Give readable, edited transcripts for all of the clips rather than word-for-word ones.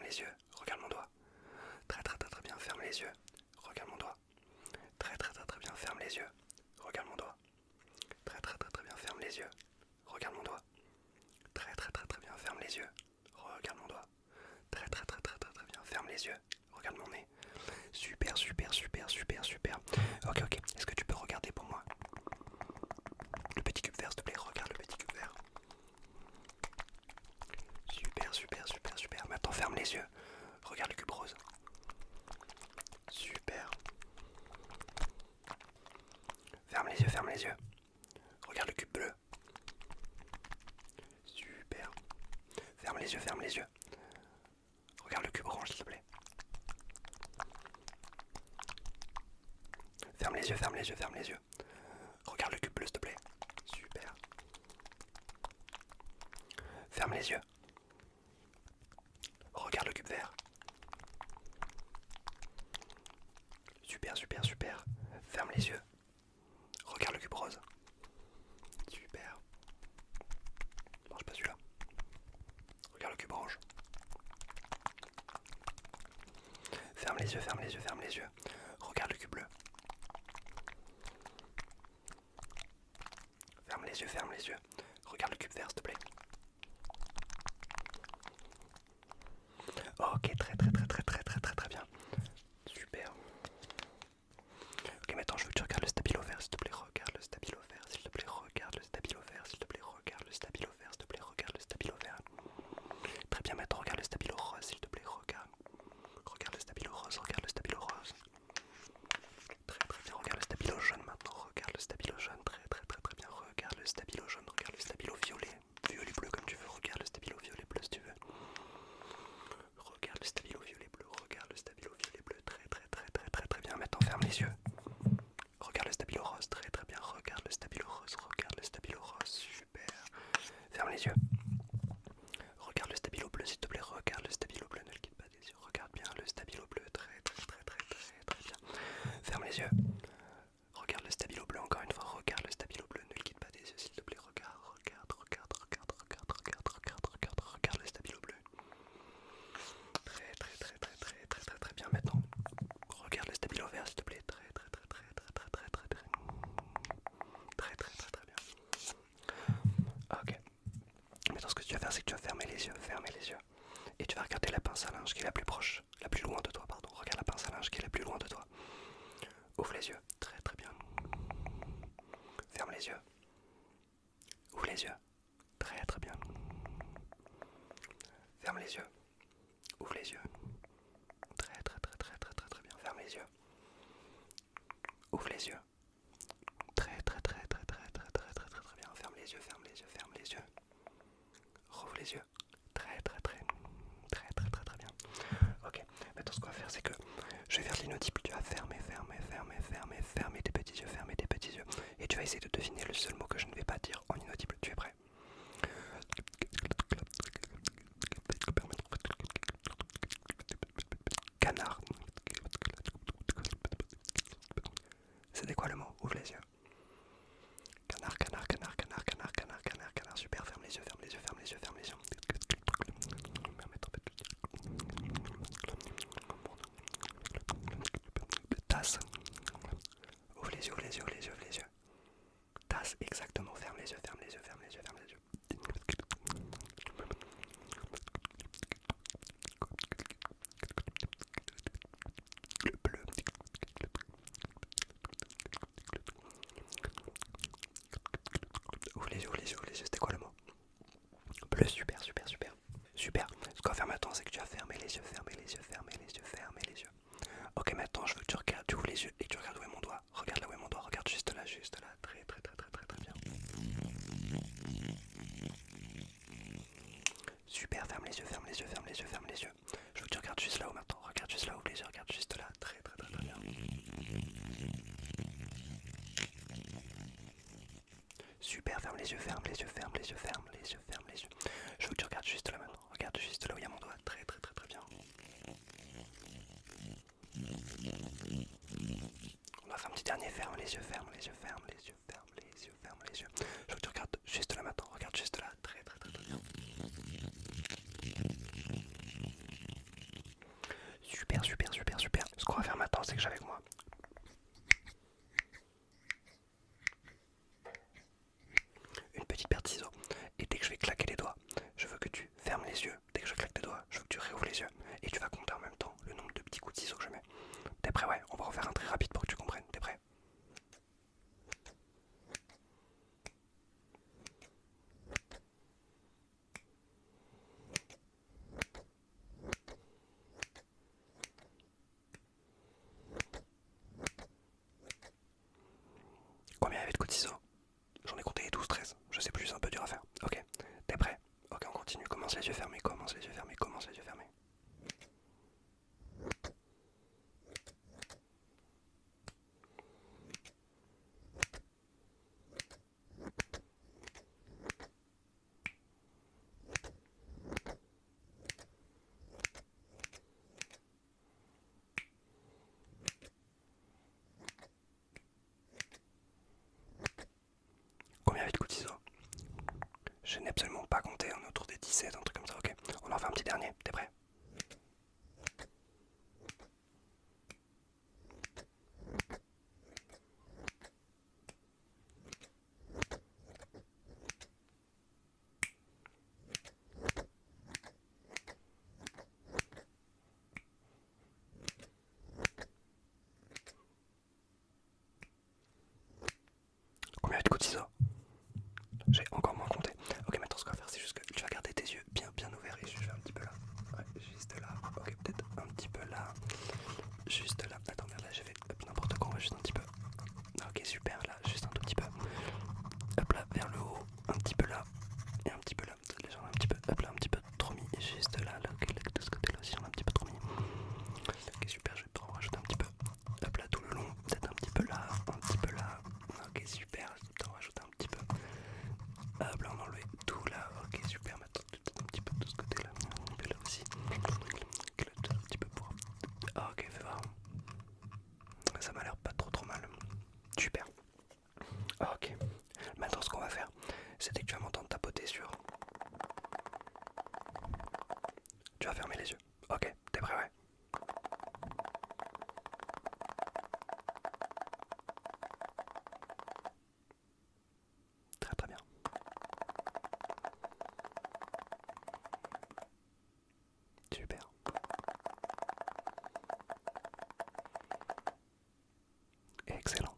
les yeux, regarde mon doigt. Très très très très bien, ferme les yeux, regarde mon doigt. Très très très très bien, ferme les yeux, regarde mon doigt. Très très très très bien, ferme les yeux, regarde mon doigt. Très très très très bien, ferme les yeux, regarde mon doigt. Très très très très très très bien, ferme les yeux, regarde mon nez. Super super super super super. Ok ok, est-ce que tu peux regarder pour moi le petit cube vert s'il te plaît, regarde le petit cube vert. Super super super super, maintenant ferme les yeux, regarde le cube rose. Super. Ferme les yeux, ferme les yeux. Regarde le cube bleu. Super. Ferme les yeux, ferme les yeux. Regarde le cube orange s'il te plaît. Ferme les yeux, ferme les yeux, ferme les yeux. Regarde le cube bleu s'il te plaît. Super. Ferme les yeux. Regarde le cube vert. Super, super, super. Ferme les yeux. Regarde le cube rose. Super. Non, c'est pas celui-là. Regarde le cube orange. Ferme les yeux, ferme les yeux, ferme les yeux. Regarde le cube bleu. Ferme les yeux, ferme les yeux. Regarde le cube vert, s'il te plaît. Ok, très très très très très très très très bien. Super. Ok, maintenant je veux que tu regardes le stabilo vert, s'il te plaît. Regarde le stabilo vert, s'il te plaît. Regarde le stabilo vert, s'il te plaît. Regarde le stabilo vert, s'il te plaît. Regarde le stabilo vert. Très bien, maintenant regarde le stabilo rose, s'il te plaît. Regarde. Regarde le stabilo rose, regarde le stabilo rose. Très très bien, regarde le stabilo jaune maintenant. Regarde le stabilo jaune, très très très très bien. Regarde le stabilo jaune, regarde le stabilo violet. Violet bleu comme tu veux, regarde le stabilo violet bleu si tu veux. Regarde le stabilo violet bleu, regarde le stabilo violet bleu, très très très très très très bien. Maintenant ferme les yeux. Regarde le stabilo rose, très très bien. Regarde le stabilo rose, regarde le stabilo rose, super. Ferme les yeux. Regarde le stabilo bleu s'il te plaît, regarde le stabilo bleu, ne le quitte pas des yeux. Regarde bien le stabilo bleu, très très très très très très bien. Ferme les yeux. Regarde le stabilo bleu encore une fois, regarde le stabilo bleu, ne le quitte pas des yeux s'il te plaît. Regarde, regarde, regarde, regarde, regarde, regarde, regarde, regarde, regarde le stabilo bleu. Très très très très très très très très bien maintenant. Regarde le stabilo vert s'il te plaît, très très très très très très très très très très très très très bien. Ok. Maintenant ce que tu vas faire c'est que tu vas fermer les yeux, et tu vas regarder la pince à linge qui est la plus proche, la plus loin de toi pardon. Regarde la pince à linge qui est la plus loin de toi. Ouvre les yeux, très très bien. Ferme les yeux. Ouvre les yeux, très très bien. Ferme les yeux. Ouvre les yeux. Très très très très très très très bien. Ferme les yeux. Ouvre les yeux. Très très très très très très très très très très bien. Ferme les yeux, ferme les yeux, ferme les yeux. Rouvre les yeux. Très très très très très très très bien. Ok, maintenant ce qu'on va faire c'est que je vais faire l'inaudible. Tu vas fermer, fermer, fermer, fermer, fermer tes petits yeux, fermer tes petits yeux. Et tu vas essayer de deviner le seul mot que je ne vais pas dire en inaudible. Tu es prêt? Canard. C'était quoi le mot? Ouvre les yeux. Canard, canard, canard, canard, canard, canard, canard, canard. Super, ferme les yeux, ferme les yeux, ferme les yeux, ferme les yeux. Tasse. Ouvre les yeux, ouvre les yeux, ouvre les yeux, ouvre les yeux. Tasse, exactement. Ferme les yeux, ferme les yeux, ferme les yeux, ferme les yeux. Le bleu. Ouvre les yeux, ouvre les yeux, ouvre les yeux. C'était quoi le mot? Bleu, super, super, super. Super. Ce qu'on va faire maintenant, c'est que tu vas fermer les yeux, fermer les yeux, fermer les yeux, fermer les yeux. Ok, maintenant je veux que tu regardes, tu ouvres les yeux et que tu regardes où est mon doigt. Regarde là où est mon doigt, regarde juste là, juste là. Très très très très très très bien. Super, ferme les yeux, ferme les yeux, ferme les yeux, ferme les yeux. Je veux que tu regardes juste là où maintenant. Regarde juste là, ouvre les yeux, regarde juste là. Très très très très bien. Super, ferme les yeux, ferme les yeux, ferme les yeux, ferme les yeux, ferme les yeux. Je veux que tu regardes juste là maintenant. Regarde juste là où il y a mon doigt. Très très très très bien. On va faire un petit dernier. Ferme les yeux, ferme les yeux, ferme les yeux, ferme les yeux, ferme les yeux. Je veux que tu regardes juste là maintenant. Regarde juste là. Très très très très bien. super, super, super, super. Ce qu'on va faire maintenant, c'est que j'ai avec moi une petite paire de ciseaux. Et dès que je vais claquer les doigts, je veux que tu fermes les yeux. Dès que je claque tes doigts, je veux que tu réouvres les yeux. Et tu vas compter en même temps le nombre de petits coups de ciseaux que je mets. T'es prêt? Ouais, on va refaire un très rapide pour que tu comprennes. T'es prêt? Combien il y avait de coups de ciseaux? J'en ai compté 12, 13. Je sais plus, c'est un peu dur à faire. Ok, t'es prêt? Ok, on continue. Commence les yeux fermés, commence les yeux fermés, commence les yeux fermés. Combien il y avait de coups de ciseaux? Je n'ai absolument pas compté, on est autour des 17, un truc comme ça, ok. On en fait un petit dernier, t'es prêt? Combien il y avait de coups de ciseaux? J'ai encore moins compté. Ok, maintenant ce qu'on va faire, c'est juste que tu vas garder tes yeux bien bien ouverts et je vais un petit peu là. Ouais, juste là. Ok, peut-être un petit peu là. Juste là. Attends, merde, là j'ai fait n'importe quoi, on va juste un petit peu. Ok, super, là, juste un tout petit peu. Hop là, vers le haut, un petit peu là. Et un petit peu là. Les gens un petit peu, hop là, un petit peu trop mis. Et juste là, là, ok, là, de ce côté-là aussi, on a un petit peu trop mis. Ok, super, je vais en rajouter un petit peu. Hop là, tout le long, peut-être un petit peu là, un petit peu là. Ok, super, je vais en rajouter un petit peu. Hop là, on a enlevé tout là. Ok, super, maintenant un petit peu de ce côté-là. Un peu là aussi. Un petit peu pour. Ah, ok, fais voir. Ça m'a l'air pas trop mal. Super. Ok. Maintenant, ce qu'on va faire, c'est dès que tu vas m'entendre tapoter sur. Tu vas fermer les yeux. Ok, t'es prêt, ouais? Très très bien. Super. Excellent.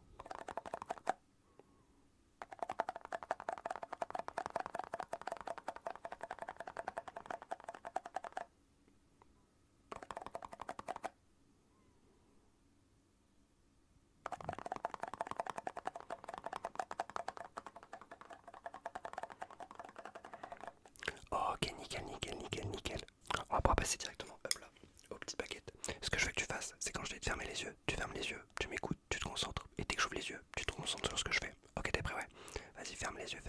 Ok, nickel, nickel, nickel, nickel. On va pouvoir passer directement, hop là, aux petites baguettes. Ce que je veux que tu fasses, c'est quand je vais te fermer les yeux, tu fermes les yeux, tu m'écoutes, tu te concentres. Et dès que j'ouvre les yeux, tu te concentres sur ce que je fais. Ok, t'es prêt, ouais? Vas-y, ferme les yeux,